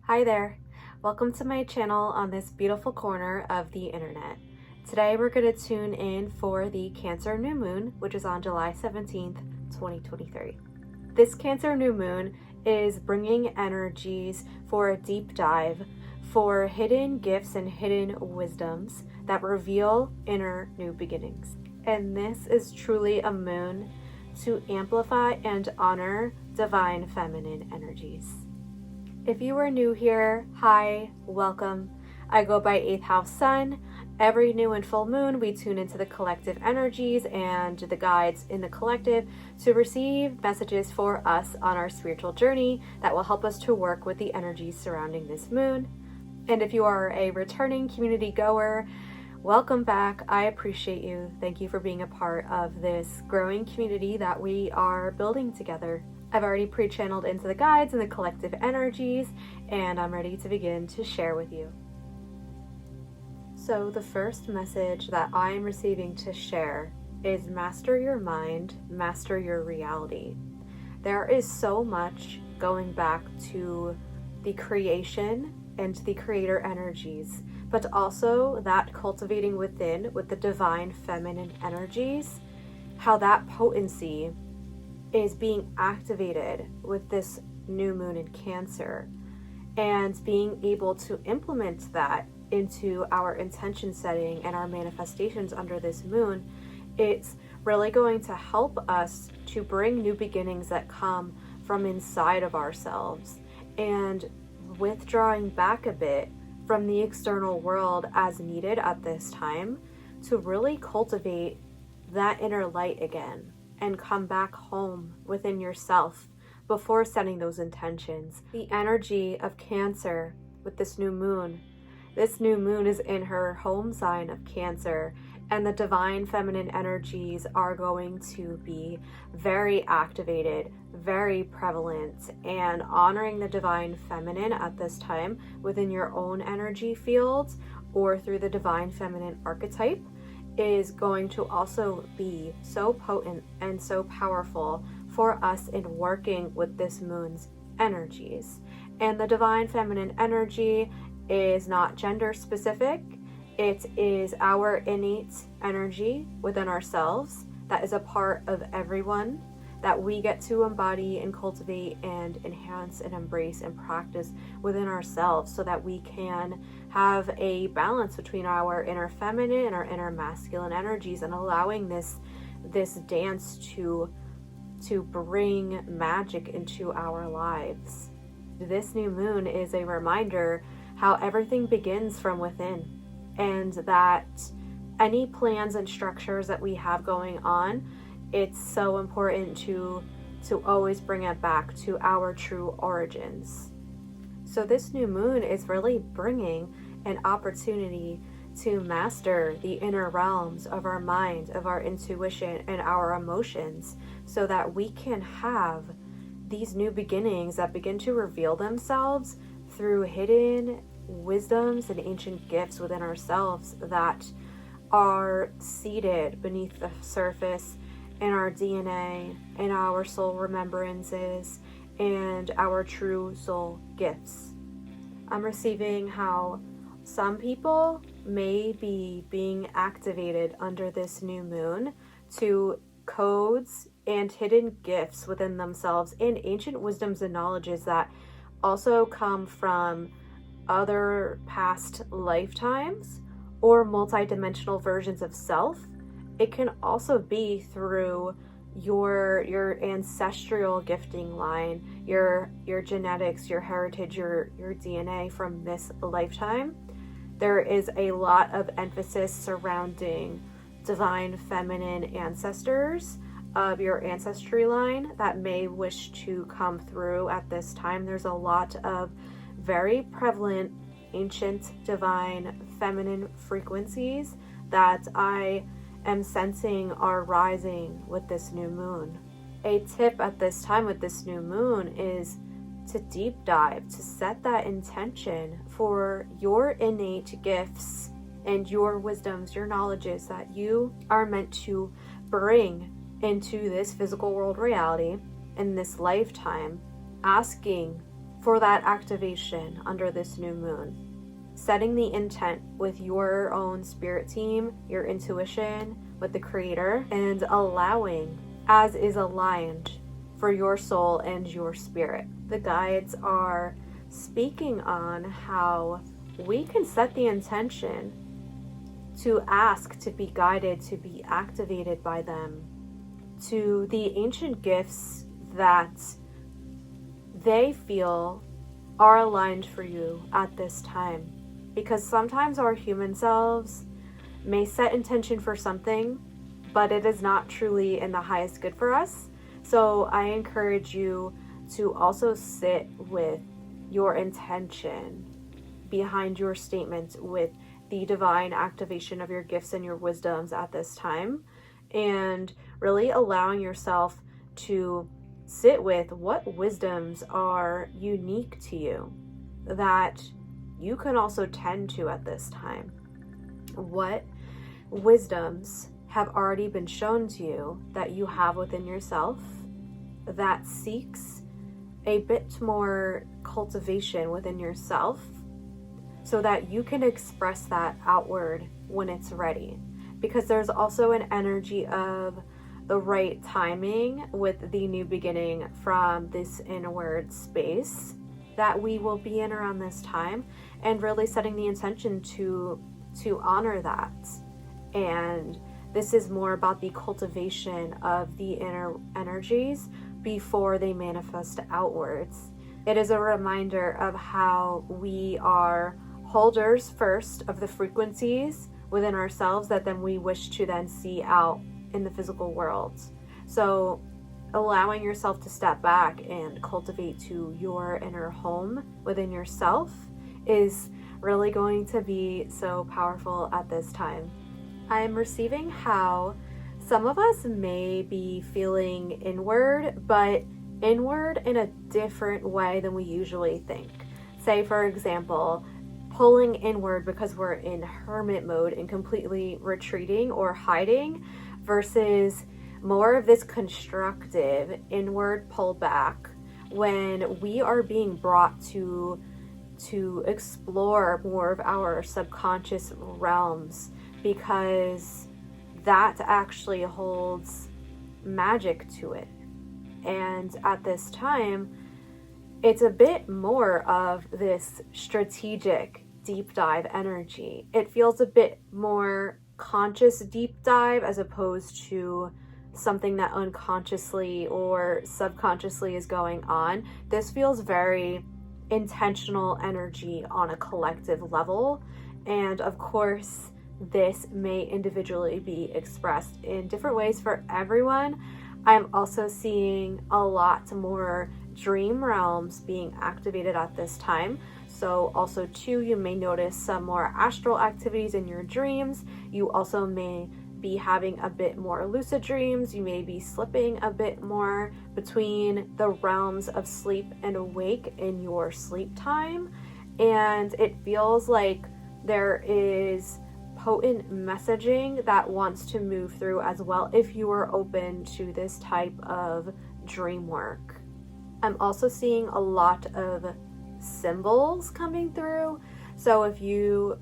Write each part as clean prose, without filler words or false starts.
Hi there, welcome to my channel on this beautiful corner of the internet. Today we're going to tune in for the Cancer New Moon, which is on July 17th, 2023. This Cancer New Moon is bringing energies for a deep dive for hidden gifts and hidden wisdoms that reveal inner new beginnings. And this is truly a moon to amplify and honor divine feminine energies. If you are new here, hi, welcome. I go by 8th House Sun. Every new and full moon, we tune into the collective energies and the guides in the collective to receive messages for us on our spiritual journey that will help us to work with the energies surrounding this moon. And if you are a returning community goer, welcome back. I appreciate you. Thank you for being a part of this growing community that we are building together. I've already pre-channeled into the guides and the collective energies, and I'm ready to begin to share with you. So the first message that I'm receiving to share is master your mind, master your reality. There is so much going back to the creation and the creator energies, but also that cultivating within with the divine feminine energies, how that potency is being activated with this new moon in Cancer, and being able to implement that into our intention setting and our manifestations under this moon. It's really going to help us to bring new beginnings that come from inside of ourselves and withdrawing back a bit from the external world as needed at this time to really cultivate that inner light again and come back home within yourself before setting those intentions. The energy of Cancer with this new moon is in her home sign of Cancer, and the divine feminine energies are going to be very activated, very prevalent, and honoring the divine feminine at this time within your own energy fields or through the divine feminine archetype is going to also be so potent and so powerful for us in working with this moon's energies. And the divine feminine energy is not gender specific. It is our innate energy within ourselves that is a part of everyone that we get to embody and cultivate and enhance and embrace and practice within ourselves so that we can have a balance between our inner feminine and our inner masculine energies, and allowing this dance to bring magic into our lives. This new moon is a reminder how everything begins from within, and that any plans and structures that we have going on, it's so important to always bring it back to our true origins. So this new moon is really bringing an opportunity to master the inner realms of our mind, of our intuition, and our emotions, so that we can have these new beginnings that begin to reveal themselves through hidden wisdoms and ancient gifts within ourselves that are seated beneath the surface in our DNA, in our soul remembrances, and our true soul gifts. I'm receiving how some people may be being activated under this new moon to codes and hidden gifts within themselves and ancient wisdoms and knowledges that also come from other past lifetimes or multidimensional versions of self. It can also be through your ancestral gifting line, your genetics, your heritage, your DNA from this lifetime. There is a lot of emphasis surrounding divine feminine ancestors of your ancestry line that may wish to come through at this time. There's a lot of very prevalent ancient divine feminine frequencies that I am sensing are rising with this new moon. A tip at this time with this new moon is to deep dive, to set that intention for your innate gifts and your wisdoms, your knowledges that you are meant to bring into this physical world reality in this lifetime, asking for that activation under this new moon. Setting the intent with your own spirit team, your intuition, with the creator, and allowing as is aligned for your soul and your spirit. The guides are speaking on how we can set the intention to ask to be guided, to be activated by them, to the ancient gifts that they feel are aligned for you at this time. Because sometimes our human selves may set intention for something, but it is not truly in the highest good for us. So I encourage you to also sit with your intention behind your statement with the divine activation of your gifts and your wisdoms at this time, and really allowing yourself to sit with what wisdoms are unique to you that you can also tend to at this time. What wisdoms have already been shown to you that you have within yourself that seeks a bit more cultivation within yourself so that you can express that outward when it's ready. Because there's also an energy of the right timing with the new beginning from this inward space that we will be in around this time, and really setting the intention to honor that. And this is more about the cultivation of the inner energies before they manifest outwards. It is a reminder of how we are holders first of the frequencies within ourselves that then we wish to then see out in the physical world. So allowing yourself to step back and cultivate to your inner home within yourself is really going to be so powerful at this time. I am receiving how some of us may be feeling inward, but inward in a different way than we usually think. Say, for example, pulling inward because we're in hermit mode and completely retreating or hiding, versus more of this constructive inward pullback when we are being brought to explore more of our subconscious realms, because that actually holds magic to it. And at this time, it's a bit more of this strategic deep dive energy. It feels a bit more conscious deep dive as opposed to something that unconsciously or subconsciously is going on. This feels very intentional energy on a collective level. And of course, this may individually be expressed in different ways for everyone. I'm also seeing a lot more dream realms being activated at this time. So also too, you may notice some more astral activities in your dreams. You also may be having a bit more lucid dreams. You may be slipping a bit more between the realms of sleep and awake in your sleep time. And it feels like there is potent messaging that wants to move through as well if you are open to this type of dream work. I'm also seeing a lot of symbols coming through. So if you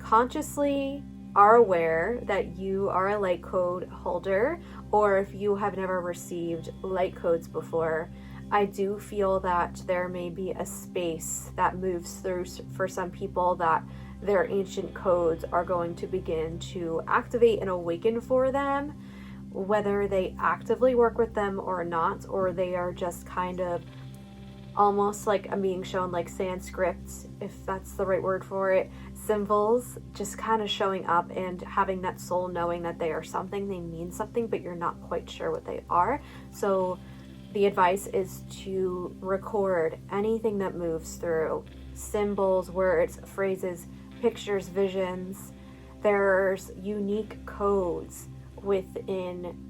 consciously are aware that you are a light code holder, or if you have never received light codes before, I do feel that there may be a space that moves through for some people that their ancient codes are going to begin to activate and awaken for them, whether they actively work with them or not, or they are just kind of almost like I'm being shown like Sanskrit, if that's the right word for it, symbols just kind of showing up and having that soul knowing that they are something, they mean something, but you're not quite sure what they are. So the advice is to record anything that moves through, symbols, words, phrases, pictures, visions. There's unique codes within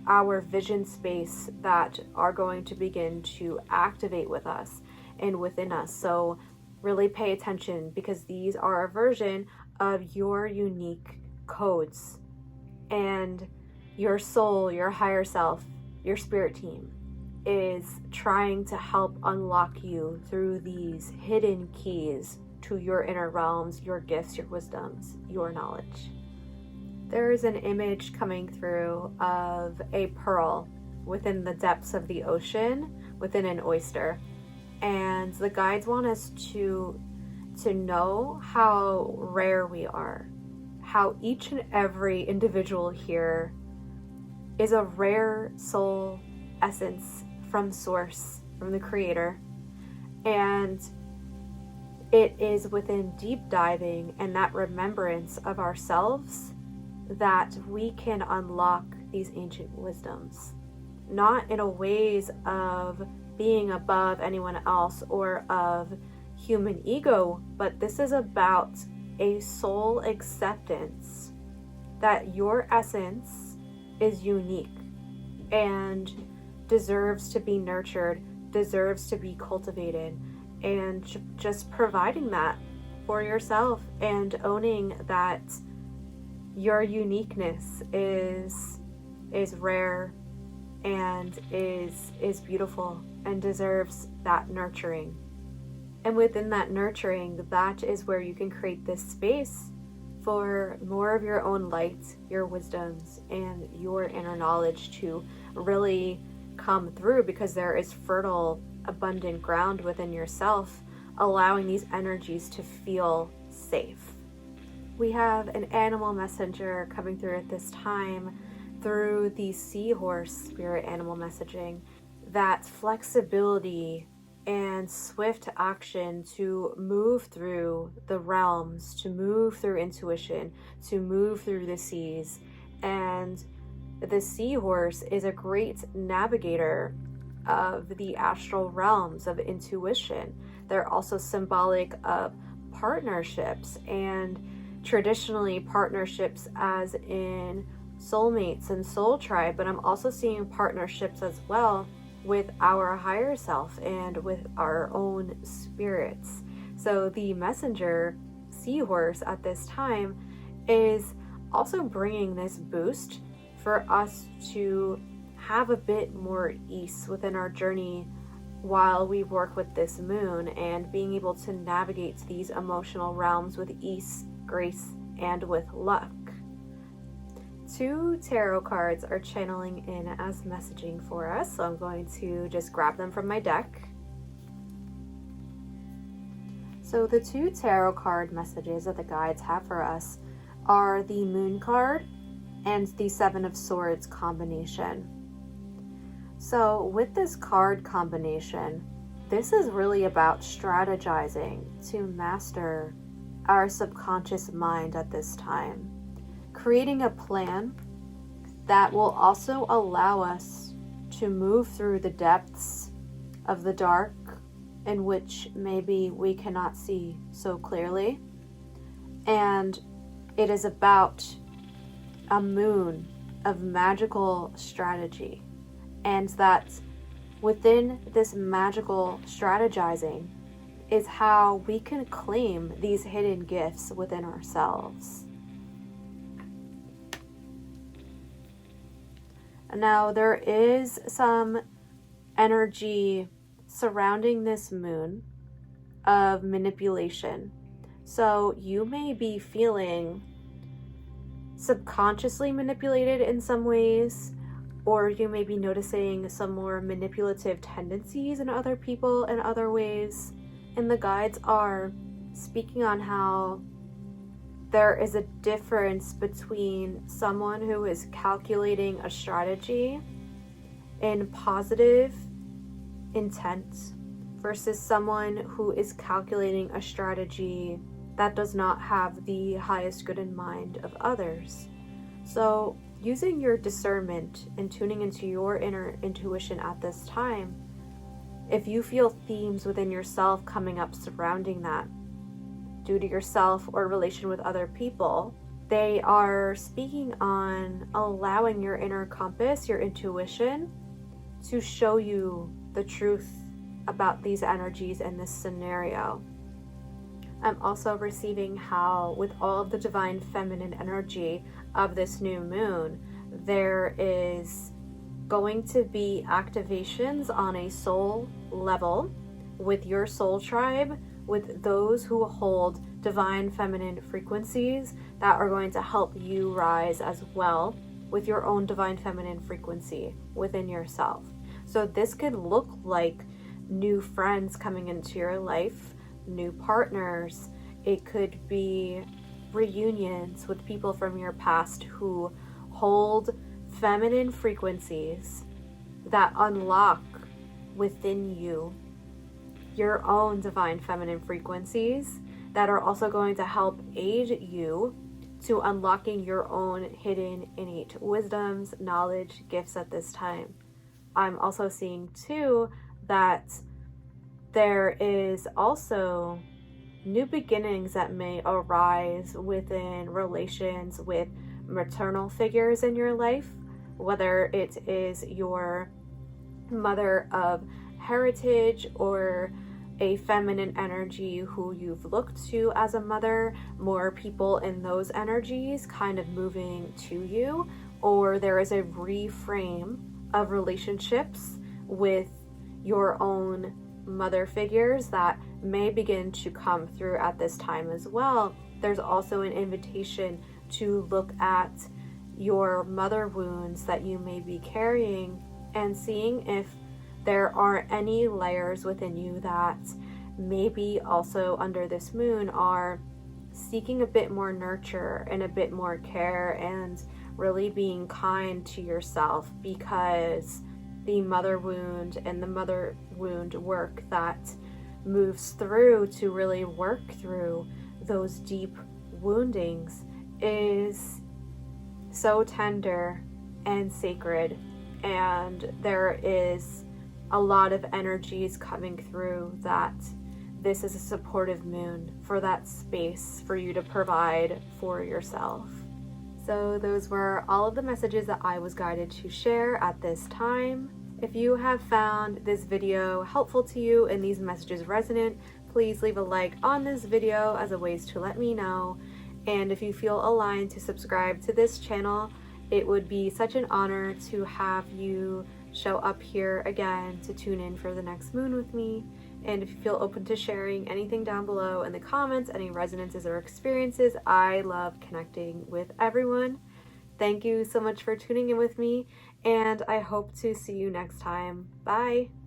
our vision space that are going to begin to activate with us and within us. So really pay attention, because these are a version of your unique codes, and your soul, your higher self, your spirit team is trying to help unlock you through these hidden keys to your inner realms, your gifts, your wisdoms, your knowledge. There is an image coming through of a pearl within the depths of the ocean, within an oyster. And the guides want us to know how rare we are, how each and every individual here is a rare soul essence from source, from the creator. And it is within deep diving and that remembrance of ourselves that we can unlock these ancient wisdoms. Not in a ways of being above anyone else or of human ego, but this is about a soul acceptance that your essence is unique and deserves to be nurtured, deserves to be cultivated, and just providing that for yourself and owning that your uniqueness is rare and is beautiful and deserves that nurturing. And within that nurturing, that is where you can create this space for more of your own light, your wisdoms, and your inner knowledge to really come through, because there is fertile, abundant ground within yourself, allowing these energies to feel safe. We have an animal messenger coming through at this time through the Seahorse spirit animal messaging, that flexibility and swift action to move through the realms, to move through intuition, to move through the seas. And the Seahorse is a great navigator of the astral realms of intuition. They're also symbolic of partnerships, and traditionally partnerships as in soulmates and soul tribe, but I'm also seeing partnerships as well with our higher self and with our own spirits. So the messenger Seahorse at this time is also bringing this boost for us to have a bit more ease within our journey while we work with this moon, and being able to navigate these emotional realms with ease, grace, and with luck. 2 tarot cards are channeling in as messaging for us, so I'm going to just grab them from my deck. So the 2 tarot card messages that the guides have for us are the Moon card and the 7 of Swords combination. So with this card combination, this is really about strategizing to master our subconscious mind at this time. Creating a plan that will also allow us to move through the depths of the dark in which maybe we cannot see so clearly. And it is about a moon of magical strategy, and that within this magical strategizing is how we can claim these hidden gifts within ourselves. Now, there is some energy surrounding this moon of manipulation. So you may be feeling subconsciously manipulated in some ways, or you may be noticing some more manipulative tendencies in other people in other ways. And the guides are speaking on how there is a difference between someone who is calculating a strategy in positive intent versus someone who is calculating a strategy that does not have the highest good in mind of others. So using your discernment and tuning into your inner intuition at this time, if you feel themes within yourself coming up surrounding that, due to yourself or relation with other people, they are speaking on allowing your inner compass, your intuition, to show you the truth about these energies in this scenario. I'm also receiving how, with all of the divine feminine energy of this new moon, there is going to be activations on a soul level with your soul tribe, with those who hold divine feminine frequencies that are going to help you rise as well with your own divine feminine frequency within yourself. So this could look like new friends coming into your life, new partners. It could be reunions with people from your past who hold feminine frequencies that unlock within you your own divine feminine frequencies that are also going to help aid you to unlocking your own hidden innate wisdoms, knowledge, gifts at this time. I'm also seeing too that there is also new beginnings that may arise within relations with maternal figures in your life, whether it is your mother of heritage or a feminine energy who you've looked to as a mother, more people in those energies kind of moving to you, or there is a reframe of relationships with your own mother figures that may begin to come through at this time as well. There's also an invitation to look at your mother wounds that you may be carrying and seeing if there are any layers within you that maybe also under this moon are seeking a bit more nurture and a bit more care and really being kind to yourself, because the mother wound and the mother wound work that moves through to really work through those deep woundings is so tender and sacred, and there is a lot of energies coming through that this is a supportive moon for that space for you to provide for yourself. So those were all of the messages that I was guided to share at this time. If you have found this video helpful to you and these messages resonant, please leave a like on this video as a ways to let me know. And if you feel aligned to subscribe to this channel, it would be such an honor to have you show up here again to tune in for the next moon with me. And if you feel open to sharing anything down below in the comments, any resonances or experiences, I love connecting with everyone. Thank you so much for tuning in with me, and I hope to see you next time. Bye!